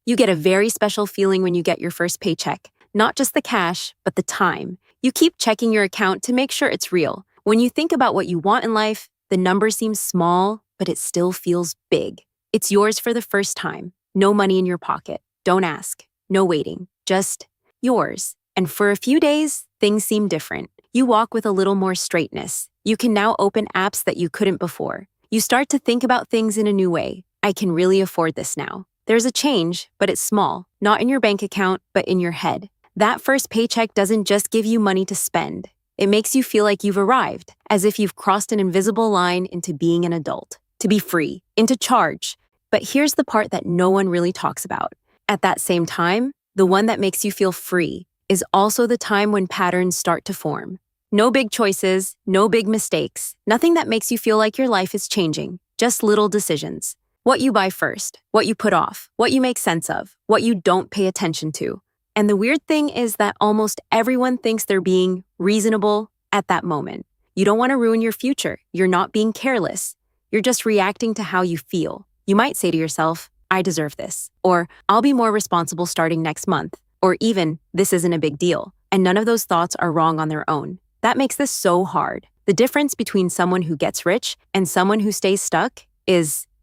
You get a very special feeling when you get your first paycheck. Not just the cash, but the time. You keep checking your account to make sure it's real. When you think about what you want in life, the number seems small, but it still feels big. It's yours for the first time. No money in your pocket. Don't ask. No waiting. Just yours. And for a few days, things seem different. You walk with a little more straightness. You can now open apps that you couldn't before. You start to think about things in a new way. I can really afford this now. There's a change, but it's small. Not in your bank account, but in your head. That first paycheck doesn't just give you money to spend. It makes you feel like you've arrived, as if you've crossed an invisible line into being an adult, to be free, into charge. But here's the part that no one really talks about. At that same time, the one that makes you feel free is also the time when patterns start to form. No big choices, no big mistakes, nothing that makes you feel like your life is changing, just little decisions. What you buy first, what you put off, what you make sense of, what you don't pay attention to. And the weird thing is that almost everyone thinks they're being reasonable at that moment. You don't want to ruin your future. You're not being careless. You're just reacting to how you feel. You might say to yourself, I deserve this. Or, I'll be more responsible starting next month. Or even, this isn't a big deal. And none of those thoughts are wrong on their own. That makes this so hard. The difference between someone who gets rich and someone who stays stuck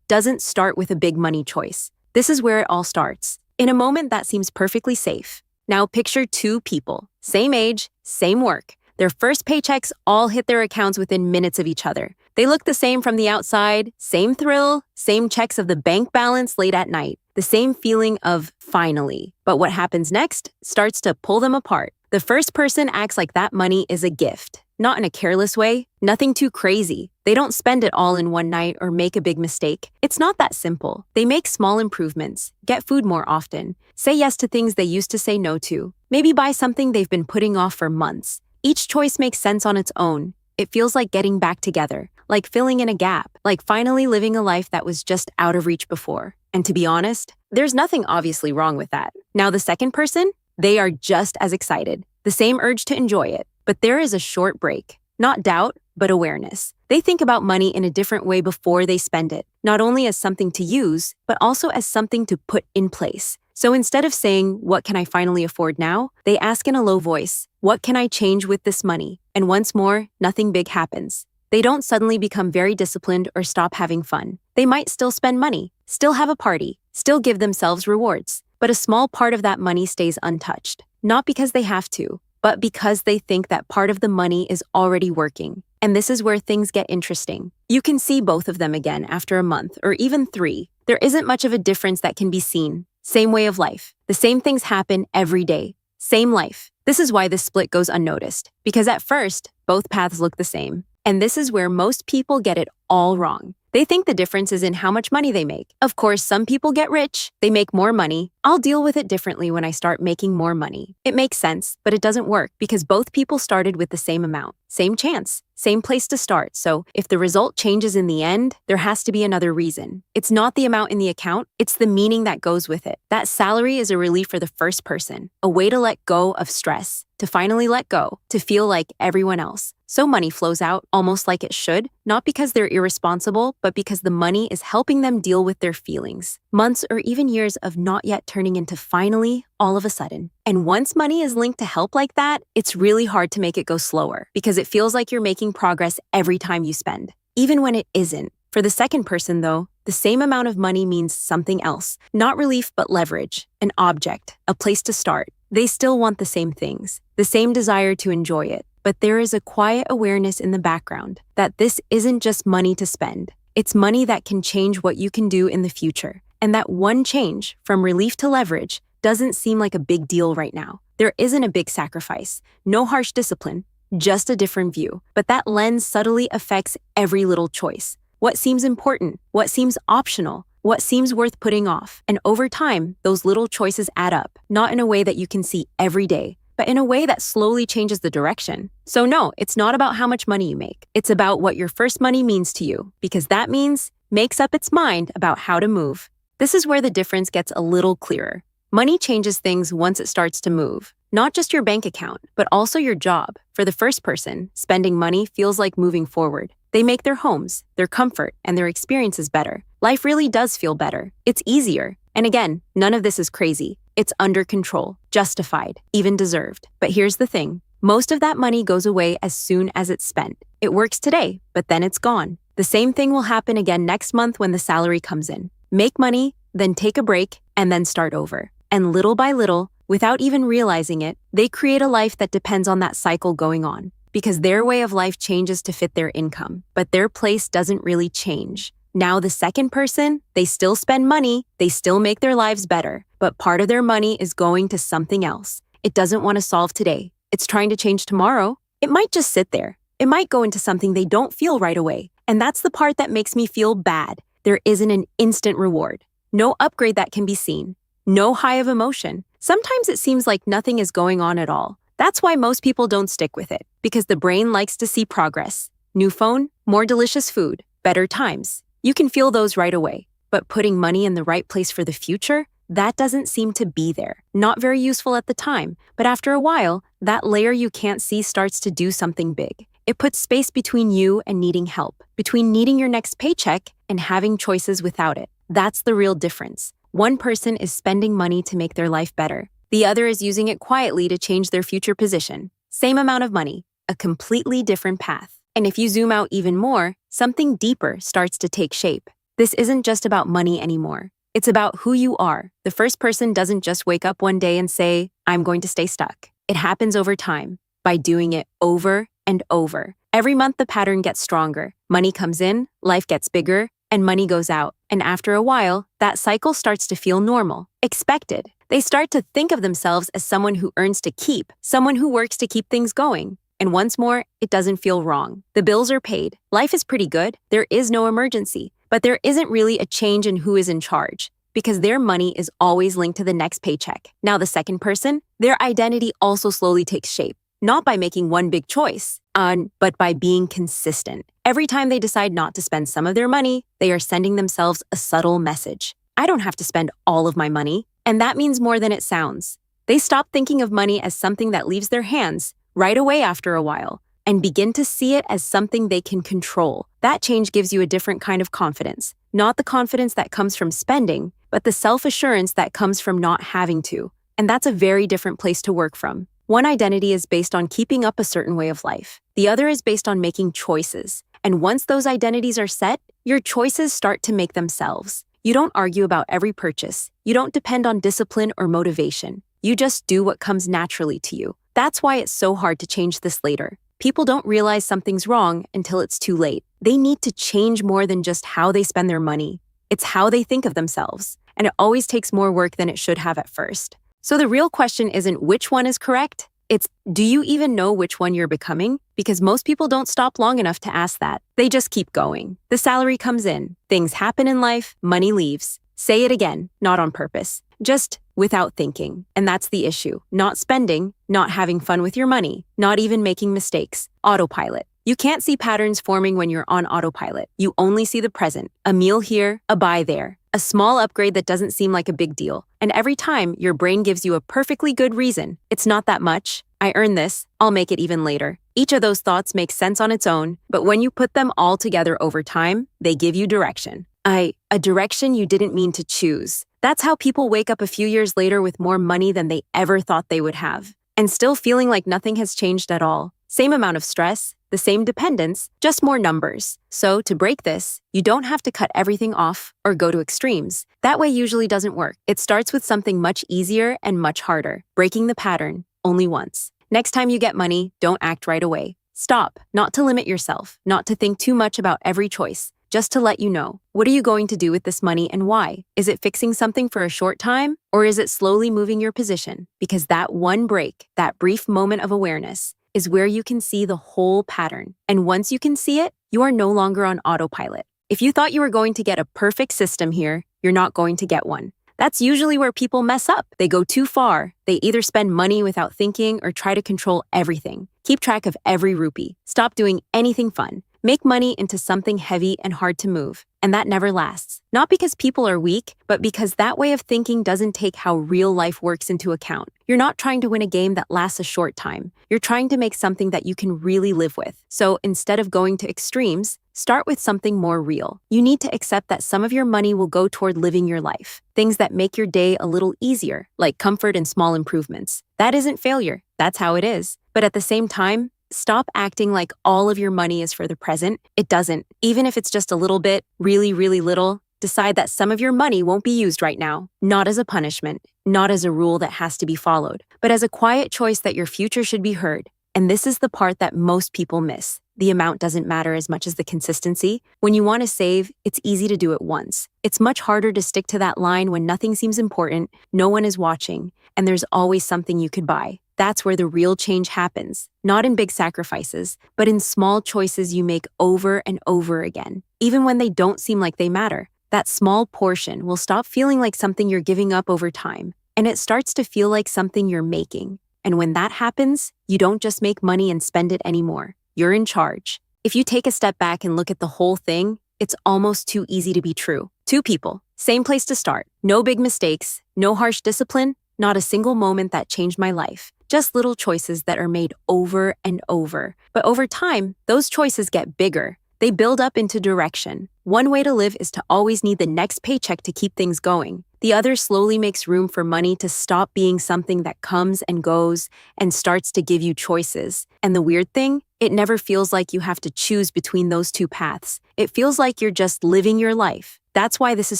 doesn't start with a big money choice. This is where it all starts. In a moment that seems perfectly safe. Now picture two people, same age, same work. Their first paychecks all hit their accounts within minutes of each other. They look the same from the outside, same thrill, same checks of the bank balance late at night, the same feeling of finally. But what happens next starts to pull them apart. The first person acts like that money is a gift, not in a careless way, nothing too crazy. They don't spend it all in one night or make a big mistake. It's not that simple. They make small improvements, get food more often, say yes to things they used to say no to, maybe buy something they've been putting off for months. Each choice makes sense on its own. It feels like getting back together, like filling in a gap, like finally living a life that was just out of reach before. And to be honest, there's nothing obviously wrong with that. Now the second person, they are just as excited, the same urge to enjoy it. But there is a short break. Not doubt, but awareness. They think about money in a different way before they spend it, not only as something to use, but also as something to put in place. So instead of saying, what can I finally afford now? They ask in a low voice, what can I change with this money? And once more, nothing big happens. They don't suddenly become very disciplined or stop having fun. They might still spend money, still have a party, still give themselves rewards. But a small part of that money stays untouched. Not because they have to, but because they think that part of the money is already working. And this is where things get interesting. You can see both of them again after a month or even 3. There isn't much of a difference that can be seen. Same way of life. The same things happen every day. Same life. This is why this split goes unnoticed. Because at first, both paths look the same. And this is where most people get it all wrong. They think the difference is in how much money they make. Of course, some people get rich, they make more money. I'll deal with it differently when I start making more money. It makes sense, but it doesn't work because both people started with the same amount, same chance, same place to start. So if the result changes in the end, there has to be another reason. It's not the amount in the account, it's the meaning that goes with it. That salary is a relief for the first person, a way to let go of stress, to finally let go, to feel like everyone else. So money flows out almost like it should, not because they're irresponsible, but because the money is helping them deal with their feelings. Months or even years of not yet turning into finally, all of a sudden. And once money is linked to help like that, it's really hard to make it go slower because it feels like you're making progress every time you spend, even when it isn't. For the second person, though, the same amount of money means something else. Not relief, but leverage, an object, a place to start. They still want the same things, the same desire to enjoy it. But there is a quiet awareness in the background that this isn't just money to spend. It's money that can change what you can do in the future. And that one change, from relief to leverage, doesn't seem like a big deal right now. There isn't a big sacrifice, no harsh discipline, just a different view. But that lens subtly affects every little choice. What seems important, what seems optional, what seems worth putting off. And over time, those little choices add up, not in a way that you can see every day, but in a way that slowly changes the direction. So no, it's not about how much money you make. It's about what your first money means to you, because that makes up its mind about how to move. This is where the difference gets a little clearer. Money changes things once it starts to move. Not just your bank account, but also your job. For the first person, spending money feels like moving forward. They make their homes, their comfort, and their experiences better. life really does feel better. It's easier. And again, none of this is crazy. It's under control, justified, even deserved. But here's the thing. Most of that money goes away as soon as it's spent. It works today, but then it's gone. The same thing will happen again next month when the salary comes in. Make money, then take a break, and then start over. And little by little, without even realizing it, they create a life that depends on that cycle going on. Because their way of life changes to fit their income, but their place doesn't really change. Now the second person, they still spend money, they still make their lives better, but part of their money is going to something else. It doesn't want to solve today. It's trying to change tomorrow. It might just sit there. It might go into something they don't feel right away. And that's the part that makes me feel bad. There isn't an instant reward. No upgrade that can be seen. No high of emotion. Sometimes it seems like nothing is going on at all. That's why most people don't stick with it, because the brain likes to see progress. New phone, more delicious food, better times. You can feel those right away, but putting money in the right place for the future, that doesn't seem to be there. Not very useful at the time, but after a while, that layer you can't see starts to do something big. It puts space between you and needing help, between needing your next paycheck and having choices without it. That's the real difference. One person is spending money to make their life better. The other is using it quietly to change their future position. Same amount of money, a completely different path. And if you zoom out even more, something deeper starts to take shape. This isn't just about money anymore. It's about who you are. The first person doesn't just wake up one day and say, I'm going to stay stuck. It happens over time, by doing it over and over. Every month the pattern gets stronger. Money comes in, life gets bigger, and money goes out. And after a while, that cycle starts to feel normal, expected. They start to think of themselves as someone who earns to keep, someone who works to keep things going. And once more, it doesn't feel wrong. The bills are paid. Life is pretty good. There is no emergency. But there isn't really a change in who is in charge, because their money is always linked to the next paycheck. Now the second person, their identity also slowly takes shape, not by making one big choice, but by being consistent. Every time they decide not to spend some of their money, they are sending themselves a subtle message. I don't have to spend all of my money. And that means more than it sounds. They stop thinking of money as something that leaves their hands right away after a while and begin to see it as something they can control. That change gives you a different kind of confidence. Not the confidence that comes from spending, but the self-assurance that comes from not having to. And that's a very different place to work from. One identity is based on keeping up a certain way of life. The other is based on making choices. And once those identities are set, your choices start to make themselves. You don't argue about every purchase. You don't depend on discipline or motivation. You just do what comes naturally to you. That's why it's so hard to change this later. People don't realize something's wrong until it's too late. They need to change more than just how they spend their money. It's how they think of themselves. And it always takes more work than it should have at first. So the real question isn't which one is correct. It's, do you even know which one you're becoming? Because most people don't stop long enough to ask that. They just keep going. The salary comes in. Things happen in life. Money leaves. Say it again, not on purpose. Just without thinking. And that's the issue. Not spending, not having fun with your money, not even making mistakes. Autopilot. You can't see patterns forming when you're on autopilot. You only see the present. A meal here, a buy there. A small upgrade that doesn't seem like a big deal. And every time, your brain gives you a perfectly good reason. It's not that much. I earned this. I'll make it even later. Each of those thoughts makes sense on its own, but when you put them all together over time, they give you direction. A direction you didn't mean to choose. That's how people wake up a few years later with more money than they ever thought they would have, and still feeling like nothing has changed at all. Same amount of stress, the same dependence, just more numbers. So to break this, you don't have to cut everything off or go to extremes. That way usually doesn't work. It starts with something much easier and much harder. Breaking the pattern, only once. Next time you get money, don't act right away. Stop, not to limit yourself, not to think too much about every choice, just to let you know, what are you going to do with this money and why? Is it fixing something for a short time, or is it slowly moving your position? Because that one break, that brief moment of awareness, is where you can see the whole pattern. And once you can see it, you are no longer on autopilot. If you thought you were going to get a perfect system here, you're not going to get one. That's usually where people mess up. They go too far. They either spend money without thinking or try to control everything. Keep track of every rupee. Stop doing anything fun. Make money into something heavy and hard to move. And that never lasts. Not because people are weak, but because that way of thinking doesn't take how real life works into account. You're not trying to win a game that lasts a short time. You're trying to make something that you can really live with. So instead of going to extremes, start with something more real. You need to accept that some of your money will go toward living your life. Things that make your day a little easier, like comfort and small improvements. That isn't failure. That's how it is. But at the same time, stop acting like all of your money is for the present. It doesn't. Even if it's just a little bit, really, really little, decide that some of your money won't be used right now. Not as a punishment, not as a rule that has to be followed, but as a quiet choice that your future should be heard. And this is the part that most people miss. The amount doesn't matter as much as the consistency. When you want to save, it's easy to do it once. It's much harder to stick to that line when nothing seems important, no one is watching, and there's always something you could buy. That's where the real change happens, not in big sacrifices, but in small choices you make over and over again, even when they don't seem like they matter. That small portion will stop feeling like something you're giving up over time, and it starts to feel like something you're making. And when that happens, you don't just make money and spend it anymore. You're in charge. If you take a step back and look at the whole thing, it's almost too easy to be true. Two people, same place to start. No big mistakes, no harsh discipline, not a single moment that changed my life. Just little choices that are made over and over. But over time, those choices get bigger. They build up into direction. One way to live is to always need the next paycheck to keep things going. The other slowly makes room for money to stop being something that comes and goes and starts to give you choices. And the weird thing, it never feels like you have to choose between those two paths. It feels like you're just living your life. That's why this is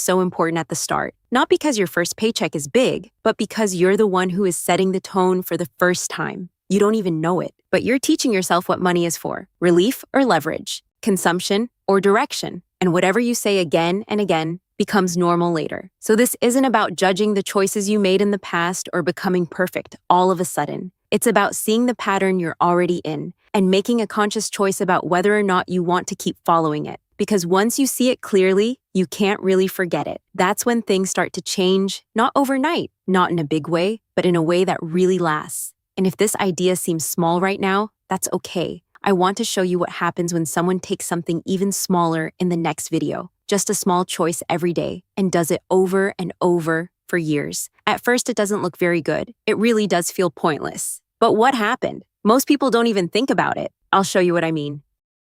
so important at the start. Not because your first paycheck is big, but because you're the one who is setting the tone for the first time. You don't even know it, but you're teaching yourself what money is for: relief or leverage, consumption or direction. And whatever you say again and again becomes normal later. So this isn't about judging the choices you made in the past or becoming perfect all of a sudden. It's about seeing the pattern you're already in and making a conscious choice about whether or not you want to keep following it. Because once you see it clearly, you can't really forget it. That's when things start to change, not overnight, not in a big way, but in a way that really lasts. And if this idea seems small right now, that's okay. I want to show you what happens when someone takes something even smaller in the next video. Just a small choice every day, and does it over and over for years. At first, it doesn't look very good. It really does feel pointless. But what happened? Most people don't even think about it. I'll show you what I mean.